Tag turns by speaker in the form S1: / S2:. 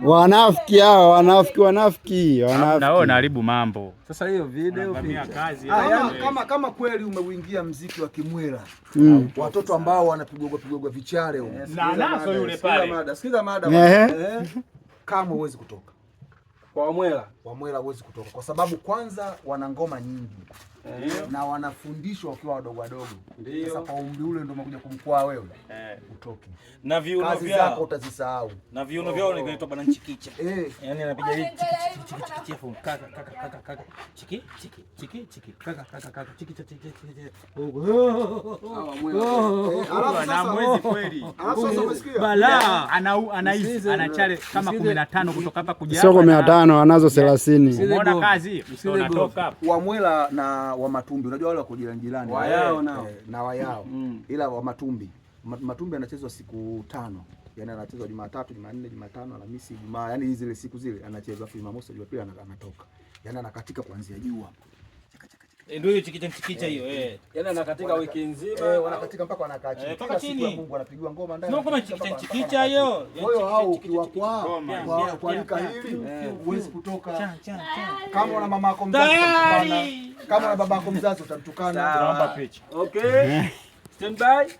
S1: Wanafiki hao, wanafiki.
S2: Na wewe unaharibu mambo.
S3: Sasa hiyo video
S2: kazi.
S3: Kama kweli umeuingia muziki wa Kimwela. Watoto ambao wanapigwa vichare huko.
S2: Na nazo yule pale.
S3: Sikiza mada. Kama huwezi kutoka. Kwa Wamwela huwezi kutoka kwa sababu kwanza wana ngoma nyingi. Na wanafundishwa wakiwa wadogo. Sasa kwa umri ule ndio umekuja kumkwaa wewe. Utoke.
S4: Na viuno
S3: kazi zako utazisahau.
S4: Na viuno vyao ni vinaitwa bana nchikicha. Yaani anapiga hii chiki hapo kaka chiki kaka chiki.
S2: Ana mwezi kweli. Bala anachale kama 15 kutoka hapa kuja.
S1: Sio 15, anazo 30.
S2: Unaona kazi unatoka.
S3: Wamwela na wa Matumbi, unajua wale wako jirani wayao nao na wayao. Ila wa Matumbi anachezwa siku 5. Yaani anachezwa Jumatatu, Jumanne, Jumatano, Alhamisi, Ijumaa. Yaani zile siku zile anachezwa Jumamosi, Jumapili anatoka. Yaani anakatika kuanzia jua.
S4: Ndio hiyo chikicha hiyo Yaani anakatika wiki nzima,
S3: wanakatika mpaka wanakaa chini. Kila siku ya Mungu anapigwa ngoma ndani.
S4: Sio kama chikicha hiyo.
S3: Kwa hiyo hao ukiwa kwa lika hili huwezi kutoka. Kama una mama yako mzazi utamtukana. Kama una baba yako mzazi utamtukana.
S4: Okay. Stand by.